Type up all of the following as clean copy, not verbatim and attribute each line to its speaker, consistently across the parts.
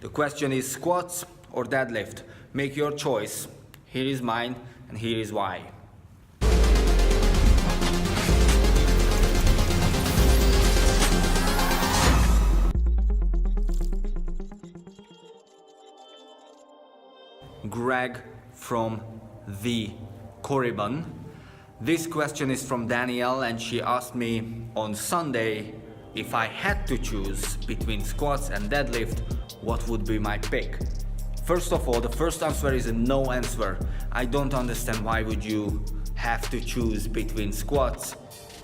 Speaker 1: The question is squats or deadlift. Make your choice. Here is mine and here is why. Greg from the Korriban. This question is from Danielle, and she asked me on Sunday if I had to choose between squats and deadlift, what would be my pick? First of all, the first answer is a no answer. I don't understand why would you have to choose between squats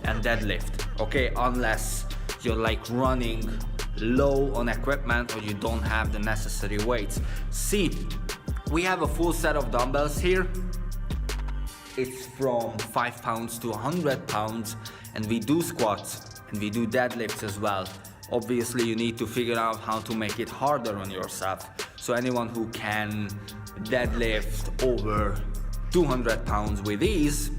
Speaker 1: and deadlift, okay? Unless you're like running low on equipment or you don't have the necessary weights. See, we have a full set of dumbbells here. It's from 5 pounds to 100 pounds, and we do squats and we do deadlifts as well. Obviously, you need to figure out how to make it harder on yourself. So anyone who can deadlift over 200 pounds with ease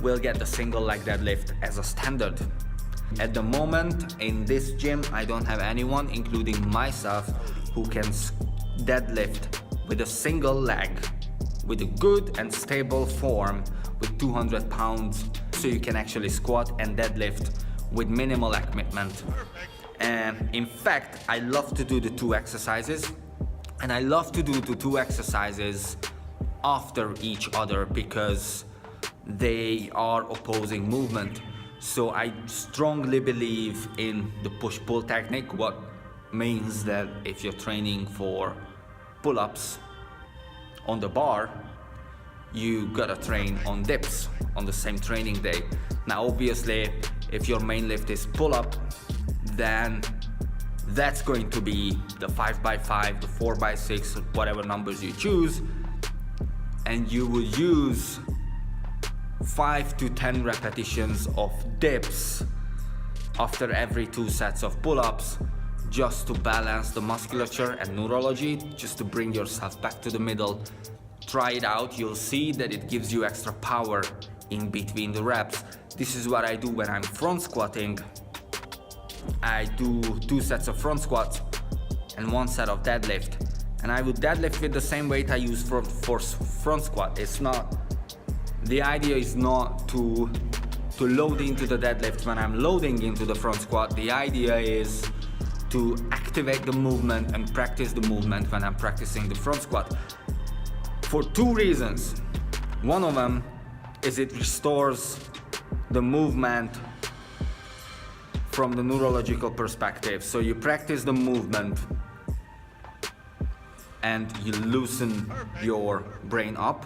Speaker 1: will get the single leg deadlift as a standard. At the moment in this gym, I don't have anyone, including myself, who can deadlift with a single leg with a good and stable form with 200 pounds, so you can actually squat and deadlift with minimal equipment. And in fact, I love to do the two exercises, and I love to do the two exercises after each other because they are opposing movement. So I strongly believe in the push-pull technique, what means that if you're training for pull-ups on the bar, you gotta train on dips on the same training day. Now obviously, if your main lift is pull-up, then that's going to be the 5x5, the 4x6, whatever numbers you choose, and you would use 5 to 10 repetitions of dips after every 2 sets of pull-ups, just to balance the musculature and neurology, just to bring yourself back to the middle. Try it out, you'll see that it gives you extra power in between the reps. This is what I do when I'm front squatting. I do 2 sets of front squats and 1 set of deadlift. And I would deadlift with the same weight I use for front squat. The idea is not to load into the deadlift when I'm loading into the front squat. The idea is to activate the movement and practice the movement when I'm practicing the front squat. For 2 reasons. One of them is it restores the movement from the neurological perspective. So you practice the movement and you loosen your brain up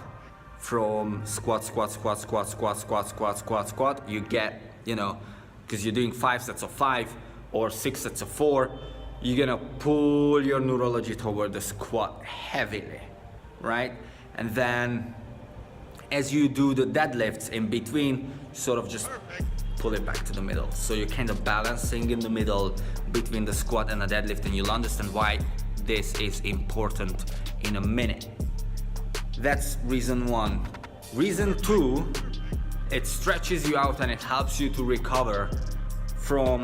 Speaker 1: from squat, squat, squat, squat, squat, squat, squat, squat, squat. You get, because you're doing 5 sets of 5 or 6 sets of 4, you're gonna pull your neurology toward the squat heavily, right? And then as you do the deadlifts in between, sort of just pull it back to the middle. So you're kind of balancing in the middle between the squat and the deadlift, and you'll understand why this is important in a minute. That's reason 1. Reason 2, it stretches you out and it helps you to recover from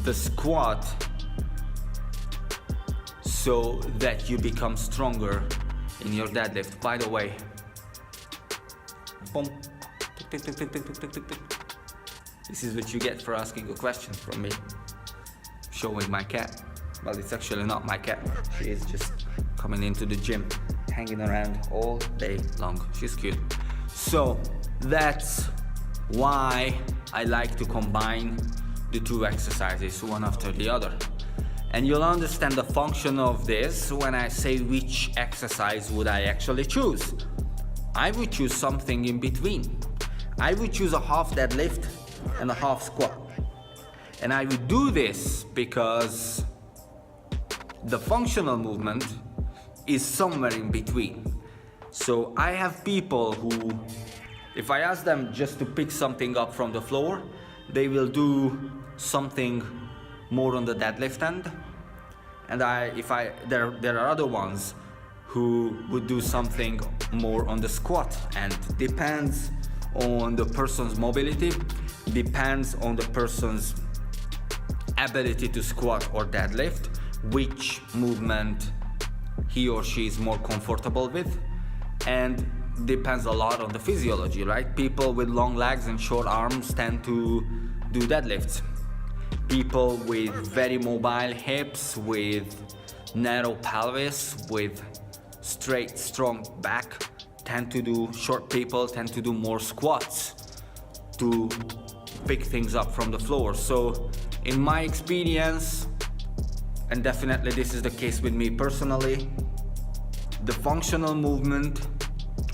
Speaker 1: the squat so that you become stronger in your deadlift. By the way, boom, tick, tick, tick, tick, tick, tick, tick, tick. This is what you get for asking a question from me. Showing my cat. Well, it's actually not my cat. She is just coming into the gym, hanging around all day long. She's cute. So that's why I like to combine the 2 exercises, one after the other. And you'll understand the function of this when I say which exercise would I actually choose. I would choose something in between. I would choose a half deadlift and a half squat. And I would do this because the functional movement is somewhere in between. So I have people who, if I ask them just to pick something up from the floor, they will do something more on the deadlift end. And there are other ones who would do something more on the squat end. Depends on the person's mobility, depends on the person's ability to squat or deadlift, which movement he or she is more comfortable with, and depends a lot on the physiology, right? People with long legs and short arms tend to do deadlifts. People with very mobile hips, with narrow pelvis, with straight, strong back, short people tend to do more squats to pick things up from the floor. So in my experience, and definitely this is the case with me personally, the functional movement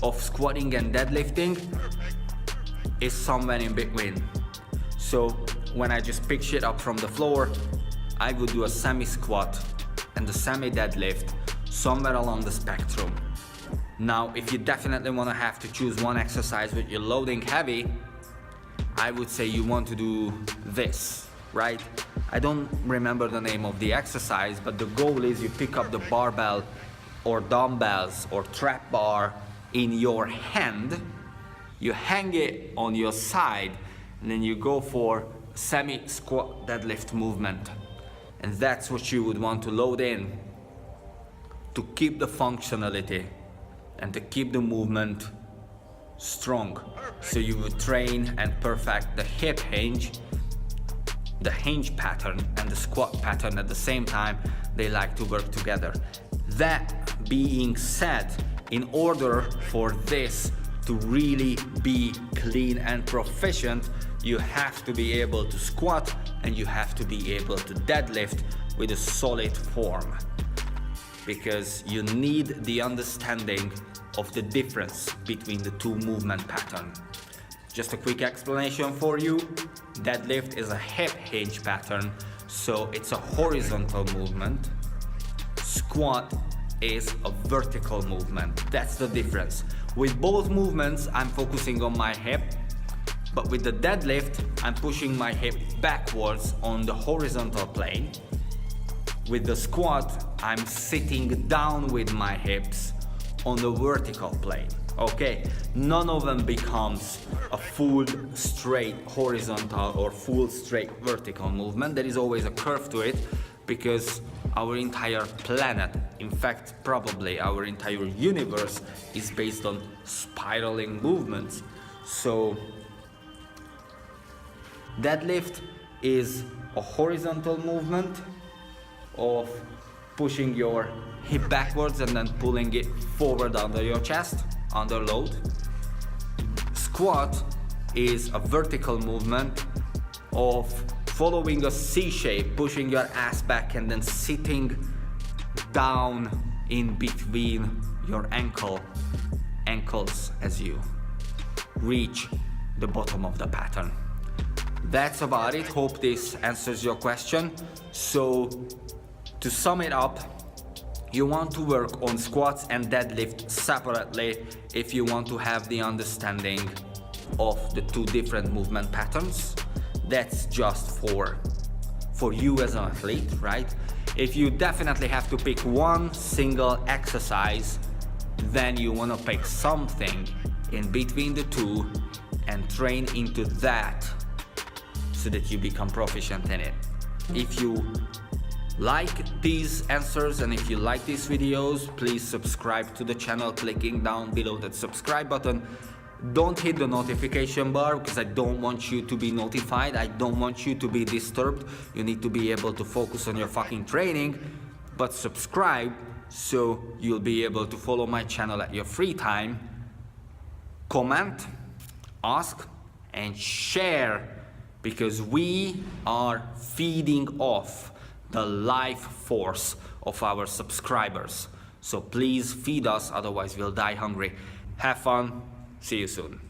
Speaker 1: of squatting and deadlifting is somewhere in between. So when I just pick shit up from the floor, I would do a semi-squat and a semi-deadlift somewhere along the spectrum. Now, if you definitely want to have to choose one exercise with your loading heavy, I would say you want to do this, right? I don't remember the name of the exercise, but the goal is you pick up the barbell or dumbbells or trap bar in your hand, you hang it on your side, and then you go for semi-squat deadlift movement. And that's what you would want to load in to keep the functionality and to keep the movement strong. So you would train and perfect the hip hinge, the hinge pattern and the squat pattern at the same time. They like to work together. That being said, in order for this to really be clean and proficient, you have to be able to squat and you have to be able to deadlift with a solid form, because you need the understanding of the difference between the two movement patterns. Just a quick explanation for you. Deadlift is a hip hinge pattern, so it's a horizontal movement. Squat is a vertical movement. That's the difference. With both movements, I'm focusing on my hip, but with the deadlift, I'm pushing my hip backwards on the horizontal plane. With the squat, I'm sitting down with my hips on the vertical plane. Okay, none of them becomes a full straight horizontal or full straight vertical movement. There is always a curve to it, because our entire planet, in fact probably our entire universe, is based on spiraling movements. So deadlift is a horizontal movement of pushing your hip backwards and then pulling it forward under your chest under load. Squat is a vertical movement of following a C shape, pushing your ass back and then sitting down in between your ankles as you reach the bottom of the pattern. That's about it. Hope this answers your question. So to sum it up, you want to work on squats and deadlift separately if you want to have the understanding of the two different movement patterns. That's just for you as an athlete, right? If you definitely have to pick one single exercise, then you want to pick something in between the two and train into that so that you become proficient in it. If you like these answers and if you like these videos, please subscribe to the channel clicking down below that subscribe button. Don't hit the notification bar, because I don't want you to be notified. I don't want you to be disturbed. You need to be able to focus on your fucking training. But subscribe so you'll be able to follow my channel at your free time. Comment, ask, and share, because we are feeding off the life force of our subscribers. So please feed us, otherwise we'll die hungry. Have fun. See you soon.